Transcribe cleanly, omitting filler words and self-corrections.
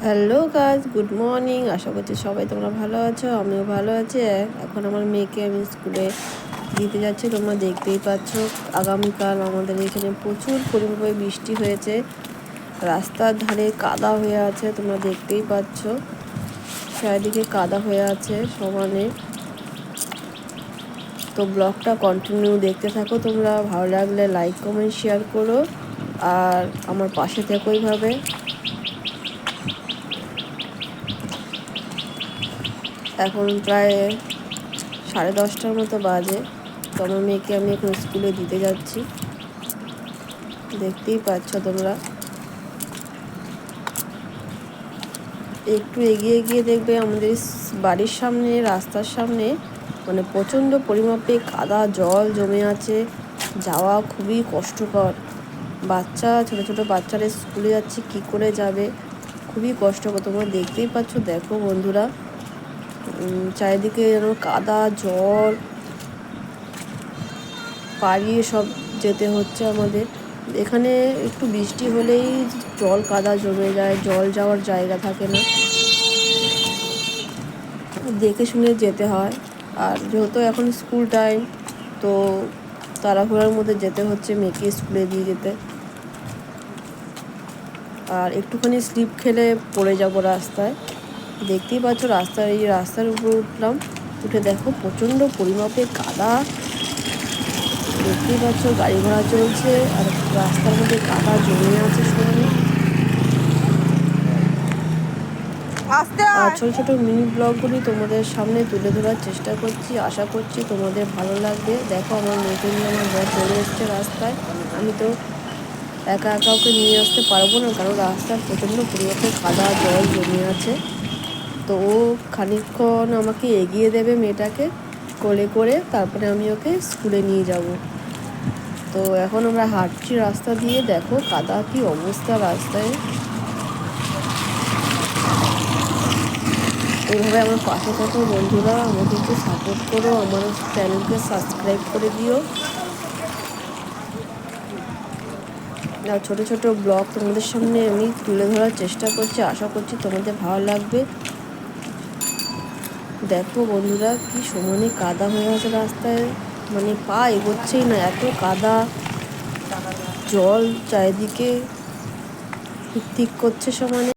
Hello guys, good morning. আশা করছি সবাই তোমরা ভালো আছো, আমিও ভালো আছি। এখন আমার মেয়েকে আমি স্কুলে দিতে যাচ্ছি। তোমরা দেখতেই পাচ্ছ আগামীকাল আমাদের এখানে প্রচুর পরিমাণে বৃষ্টি হয়েছে, রাস্তার ধারে কাদা হয়ে আছে। তোমরা দেখতেই পাচ্ছ চারিদিকে কাদা হয়ে আছে সমানে। তো ব্লগটা কন্টিনিউ দেখতে থাকো তোমরা। ভালো লাগলে লাইক কমেন্ট শেয়ার করো, আর আমার পাশে থেকো এইভাবে। এখন প্রায় 10:30টার মতো বাজে। তো আমার মেয়েকে আমি এখন স্কুলে দিতে যাচ্ছি, দেখতেই পাচ্ছ তোমরা। একটু এগিয়ে গিয়ে দেখবে আমাদের বাড়ির সামনে, রাস্তার সামনে মানে প্রচণ্ড পরিমাপে কাদা জল জমে আছে, যাওয়া খুবই কষ্টকর। ছোটো ছোটো বাচ্চারা স্কুলে যাচ্ছে, কি করে যাবে, খুবই কষ্টকর। তোমরা দেখতেই পাচ্ছ, দেখো বন্ধুরা, চারিদিকে যেন কাদা জল পাড়িয়ে সব যেতে হচ্ছে আমাদের। এখানে একটু বৃষ্টি হলেই জল কাদা জমে যায়, জল যাওয়ার জায়গা থাকে না, দেখে শুনে যেতে হয়। আর যেহেতু এখন স্কুল টাইম, তো তাড়াহুড়োর মধ্যে যেতে হচ্ছে মেয়েকে স্কুলে দিয়ে যেতে। আর একটুখানি স্লিপ খেলে পড়ে যাব রাস্তায়। দেখতেই পাচ্ছ রাস্তার উপর উঠলাম, উঠে দেখো প্রচণ্ড পরিমাপে কাদা। দেখতেই পাচ্ছ গাড়ি ঘোড়া চলছে, আর রাস্তার মধ্যে কাদা জমে আছে সমানে। আর ছোটো ছোটো মিনি ব্লগগুলি তোমাদের সামনে তুলে ধরার চেষ্টা করছি, আশা করছি তোমাদের ভালো লাগবে। দেখো আমার মেয়েকে নিয়ে আমার বর চলে এসছে রাস্তায়। আমি তো একা একা ওকে নিয়ে আসতে পারবো না, কারণ রাস্তায় প্রচণ্ড পরিমাণে কাদা জল জমে আছে। তো ও খানিকক্ষণ আমাকে এগিয়ে দেবে মেয়েটাকে কোলে করে, তারপরে আমি ওকে স্কুলে নিয়ে যাব। তো এখন আমরা হাঁটছি রাস্তা দিয়ে, দেখো কাদা কি অবস্থা রাস্তায়। এইভাবে আমার পাশে থাকো বন্ধুরা, আমাকে একটু সাপোর্ট করো, আমার চ্যানেলকে সাবস্ক্রাইব করে দিও। আর ছোটো ছোটো ব্লগ তোমাদের সামনে আমি তুলে ধরার চেষ্টা করছি, আশা করছি তোমাদের ভালো লাগবে। দেখো বন্ধুরা, কি সমানে কাদা হয়ে আছে রাস্তায়, মানে পা এগোচ্ছেই না, এত কাদা জল চারিদিকে ঠিক করছে সমানে।